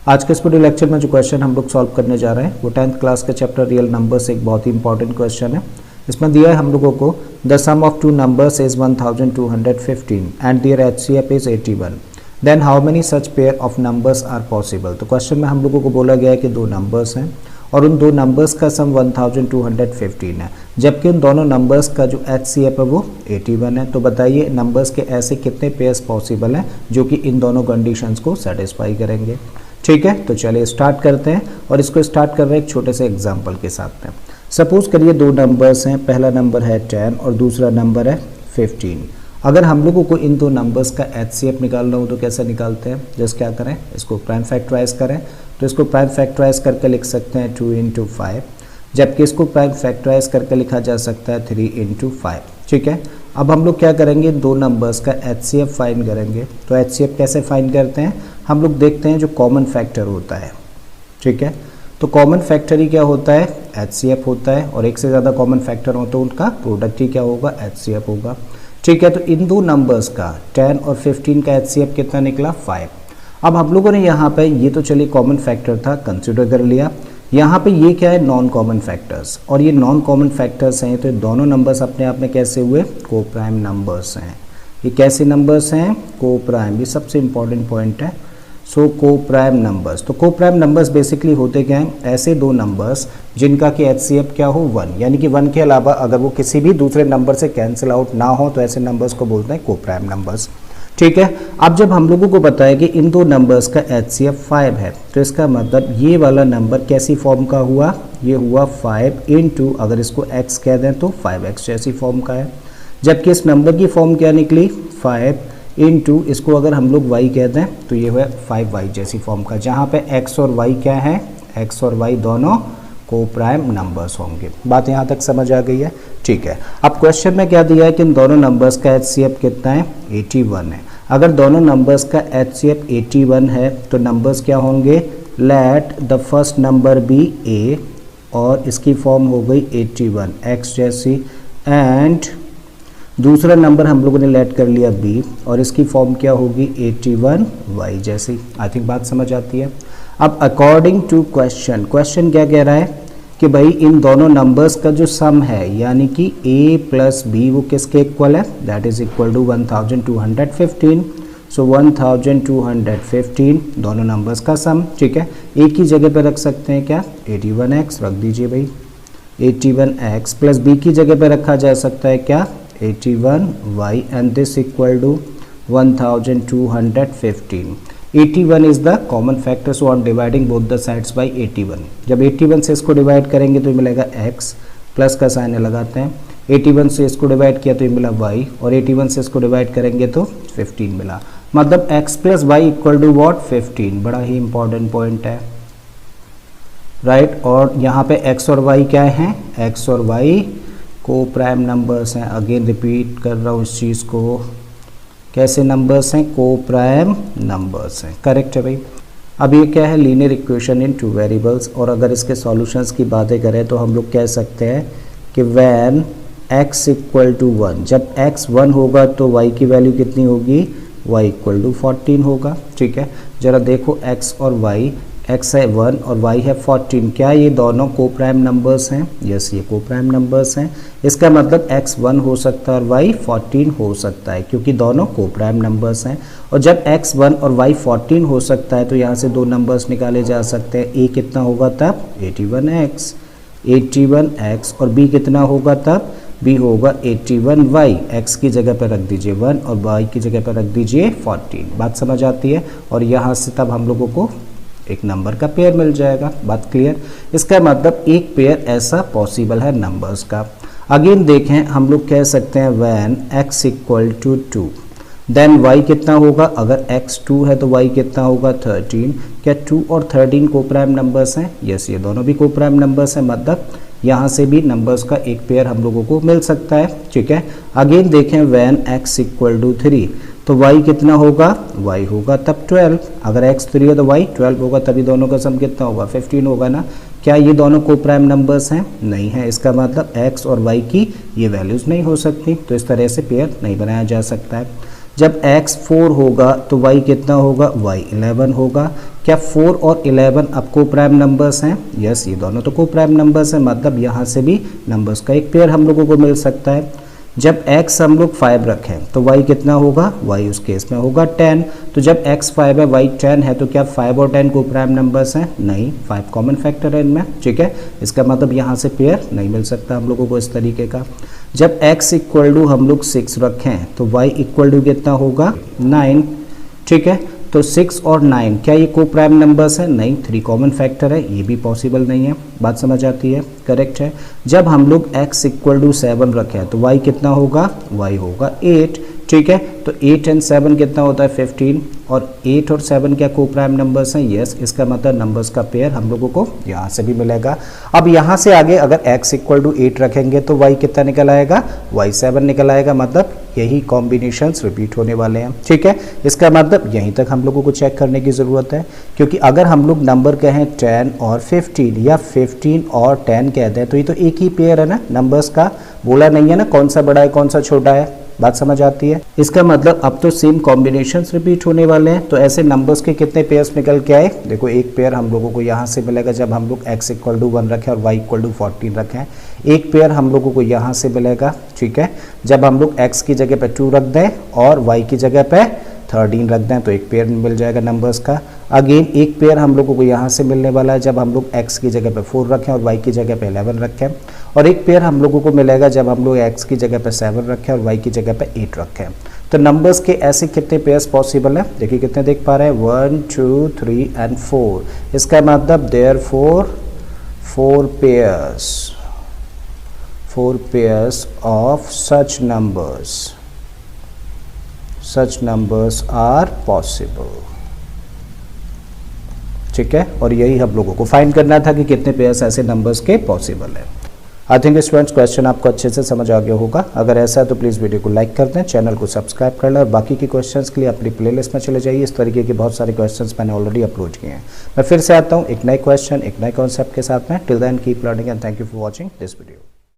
आज के इस वीडियो लेक्चर में जो क्वेश्चन हम लोग सॉल्व करने जा रहे हैं वो 10th क्लास के चैप्टर रियल नंबर से एक बहुत ही इंपॉर्टेंट क्वेश्चन है। इसमें दिया है हम लोगों को the sum of two numbers is 1215 and their HCF is 81, then how many such pair of numbers are possible. तो क्वेश्चन में हम लोगों को बोला गया है कि दो नंबर्स हैं और उन दो नंबर्स का सम 1215 है, जबकि उन दोनों नंबर्स का जो एचसीएफ है वो 81 है। तो बताइए नंबर्स के ऐसे कितने पेयर्स पॉसिबल हैं जो कि इन दोनों कंडीशंस को सेटिस्फाई करेंगे। ठीक है, तो चलिए स्टार्ट करते हैं और इसको स्टार्ट कर रहे हैं एक छोटे से एग्जांपल के साथ में। सपोज करिए दो नंबर्स हैं, पहला नंबर है 10 और दूसरा नंबर है 15। अगर हम लोगों को इन दो नंबर्स का एचसीएफ निकालना हो तो कैसे निकालते हैं, जस्ट क्या करें, इसको प्राइम फैक्टराइज करें। तो इसको प्राइम फैक्टराइज करके लिख सकते हैं 2 इंटू 5, जबकि इसको प्राइम फैक्टराइज करके लिखा जा सकता है 3 इंटू 5। ठीक है, अब हम लोग क्या करेंगे, दो नंबर्स का एचसीएफ फाइंड करेंगे। तो एचसीएफ कैसे फाइंड करते हैं, हम लोग देखते हैं जो कॉमन फैक्टर होता है। ठीक है, तो कॉमन फैक्टर ही क्या होता है, एचसीएफ होता है, और एक से ज़्यादा कॉमन फैक्टर हो तो उनका प्रोडक्ट ही क्या होगा, एचसीएफ होगा। ठीक है, तो इन दो नंबर्स का 10 और 15 का एचसीएफ कितना निकला, 5। अब हम लोगों ने यहाँ पे ये तो चलिए कॉमन फैक्टर था, कंसिडर कर लिया। यहाँ पे ये क्या है, नॉन कॉमन फैक्टर्स, और ये नॉन कॉमन फैक्टर्स हैं तो दोनों नंबर्स अपने आप में कैसे हुए, को प्राइम नंबर्स हैं। ये कैसे नंबर्स हैं, को प्राइम, ये सबसे इंपॉर्टेंट पॉइंट है। सो को प्राइम नंबर्स, तो को प्राइम नंबर्स बेसिकली होते क्या हैं, ऐसे दो नंबर्स जिनका कि एचसीएफ क्या हो 1, यानी कि 1 के अलावा अगर वो किसी भी दूसरे नंबर से कैंसिल आउट ना हो तो ऐसे नंबर्स को बोलते हैं को प्राइम नंबर्स। ठीक है, अब जब हम लोगों को पता है कि इन दो नंबर्स का एचसीएफ 5 है तो इसका मतलब ये वाला नंबर कैसी फॉर्म का हुआ, ये हुआ 5 इंटू, अगर इसको x कह दें तो 5x जैसी फॉर्म का है, जबकि इस नंबर की फॉर्म क्या निकली 5 इंटू, इसको अगर हम लोग y कह दें तो ये हुआ 5y जैसी फॉर्म का, जहाँ पे x और y क्या है, x और y दोनों को प्राइम नंबर्स होंगे। बात यहाँ तक समझ आ गई है। ठीक है, अब क्वेश्चन में क्या दिया है कि इन दोनों नंबर्स का एचसीएफ कितना है, 81 है। अगर दोनों नंबर्स का एचसीएफ 81 है तो नंबर्स क्या होंगे, let the first number be a, और इसकी फॉर्म हो गई 81 x जैसी, एंड दूसरा नंबर हम लोगों ने लेट कर लिया b और इसकी फॉर्म क्या होगी 81 y जैसी। आई थिंक बात समझ आती है। अब अकॉर्डिंग टू क्वेश्चन, क्वेश्चन क्या कह रहा है कि भाई इन दोनों नंबर्स का जो सम है यानी कि a प्लस b वो किसके इक्वल है, दैट इज इक्वल टू 1215। सो 1215 दोनों नंबर्स का सम। ठीक है, एक ही जगह पे रख सकते हैं क्या, 81x रख दीजिए भाई, 81x प्लस b की जगह पे रखा जा सकता है क्या, 81y, and this equal to 1215। 81 is the common factor, so I'm dividing both the sides by 81। जब 81 से इसको डिवाइड करेंगे तो ये मिलेगा x, प्लस का साइन लगाते हैं, 81 से इसको डिवाइड किया तो ये मिला y, और 81 से इसको डिवाइड करेंगे तो 15 मिला, मतलब x plus y equal to what, 15। बड़ा ही इंपॉर्टेंट पॉइंट है, राइट। और यहाँ पे x और y क्या हैं, x और y को प्राइम नंबर्स हैं। अगेन रिपीट कर रहा हूँ इस चीज़ को, कैसे नंबर्स हैं, को प्राइम नंबर्स हैं। करेक्ट है भाई। अब ये क्या है, linear equation in two variables, और अगर इसके सॉल्यूशंस की बातें करें तो हम लोग कह सकते हैं कि व्हेन x इक्वल टू 1, जब x 1 होगा तो y की वैल्यू कितनी होगी, y इक्वल टू 14 होगा। ठीक है, जरा देखो x और y, x है 1 और y है 14, क्या ये दोनों को प्राइम नंबर्स हैं, यस ये को प्राइम नंबर्स हैं। इसका मतलब x 1 हो सकता है और y 14 हो सकता है, क्योंकि दोनों को प्राइम नंबर्स हैं। और जब x 1 और y 14 हो सकता है तो यहाँ से दो नंबर्स निकाले जा सकते हैं, a कितना होगा तब 81x, और b कितना होगा तब, b होगा 81y। x की जगह पर रख दीजिए 1 और y की जगह पर रख दीजिए 14। बात समझ आती है, और यहाँ से तब हम लोगों को एक नंबर का पेयर मिल जाएगा। बात क्लियर। इसका मतलब एक पेयर ऐसा पॉसिबल है नंबर्स का। अगेन देखें, हम लोग कह सकते हैं when x equal to 2, then y कितना होगा, अगर x 2 है तो y कितना होगा 13। क्या 2 और 13 को प्राइम नंबर्स हैं, यस ये दोनों भी को प्राइम नंबर्स हैं, मतलब यहाँ से भी नंबर्स का एक पेयर हम लोगों को मिल सकता है। ठीक है, अगेन देखें व्हेन x इक्वल टू 3, तो y कितना होगा, y होगा तब 12। अगर x 3 है तो y 12 होगा, तभी दोनों का सम कितना होगा, 15 होगा ना। क्या ये दोनों को प्राइम नंबर्स हैं, नहीं है। इसका मतलब x और y की ये वैल्यूज़ नहीं हो सकती, तो इस तरह से पेयर नहीं बनाया जा सकता है। जब x 4 होगा तो y कितना होगा, y 11 होगा। क्या 4 और 11 अब को प्राइम नंबर्स हैं? यस, ये दोनों तो को प्राइम नंबर्स हैं, मतलब यहाँ से भी नंबर्स का एक पेयर हम लोगों को मिल सकता है। जब x हम लोग 5 रखें तो y कितना होगा, y उस केस में होगा 10। तो जब x 5 है y 10 है, तो क्या 5 और 10 को प्राइम नंबर्स हैं? नहीं, 5 कॉमन फैक्टर है इनमें, ठीक है। इसका मतलब यहाँ से पेयर नहीं मिल सकता हम लोगों को इस तरीके का। जब x इक्वल टू हम लोग 6 रखें तो y इक्वल टू कितना होगा, 9, ठीक है। तो 6 और 9 क्या ये को प्राइम नंबर्स है? नहीं, 3 कॉमन फैक्टर है, ये भी पॉसिबल नहीं है। बात समझ आती है? करेक्ट है। जब हम लोग x इक्वल टू 7 रखें तो y कितना होगा, y होगा 8, ठीक है। तो 8 एंड 7 कितना होता है, 15, और 8 और 7 क्या को प्राइम नंबर्स हैं? यस, इसका मतलब नंबर्स का पेयर हम लोगों को यहाँ से भी मिलेगा। अब यहाँ से आगे अगर x इक्वल टू 8 रखेंगे तो y कितना निकल आएगा, y 7 निकल आएगा, मतलब यही कॉम्बिनेशंस रिपीट होने वाले हैं, ठीक है। इसका मतलब यहीं तक हम लोगों को चेक करने की ज़रूरत है, क्योंकि अगर हम लोग नंबर कहें 10 और 15 या 15 और 10 कहते हैं तो ये तो एक ही पेयर है ना नंबर्स का, बोला नहीं है ना कौन सा बड़ा है कौन सा छोटा है। बात समझ आती है? इसका मतलब अब तो सेम कॉम्बिनेशंस रिपीट होने वाले हैं। तो ऐसे नंबर्स के कितने पेयर्स निकल के आए, देखो एक पेयर हम लोगों को यहाँ से मिलेगा जब हम लोग x इक्वल टू 1 रखें और y इक्वल टू 14 रखें। एक पेयर हम लोगों को यहाँ से मिलेगा, ठीक है, जब हम लोग x की जगह पे 2 रख दें और y की जगह पे 13 रख दें, तो एक पेयर मिल जाएगा नंबर्स का। अगेन एक पेयर हम लोगों को यहाँ से मिलने वाला है जब हम लोग x की जगह पे 4 रखें और y की जगह पे 11 रखें, और एक पेयर हम लोगों को मिलेगा जब हम लोग x की जगह पे 7 रखें और y की जगह पे 8 रखें। तो नंबर्स के ऐसे कितने पेयर्स पॉसिबल हैं, देखिए कितने देख पा रहे हैं, 1 2 3 एंड 4। इसका मतलब therefore 4 pairs of such numbers are possible, ठीक है। और यही हम लोगों को फाइंड करना था कि कितने पेयर्स ऐसे नंबर्स के पॉसिबल है। आई थिंक स्टूडेंट्स क्वेश्चन आपको अच्छे से समझ आ गया होगा। अगर ऐसा है तो प्लीज़ वीडियो को लाइक कर दें, चैनल को सब्सक्राइब कर लें, और बाकी के क्वेश्चंस के लिए अपनी प्लेलिस्ट में चले जाइए। इस तरीके के बहुत सारे क्वेश्चंस मैंने ऑलरेडी अपलोड किए हैं। मैं फिर से आता हूँ एक नए क्वेश्चन, एक नए कॉन्सेप्ट के साथ में। Till then keep learning and thank you for watching this video.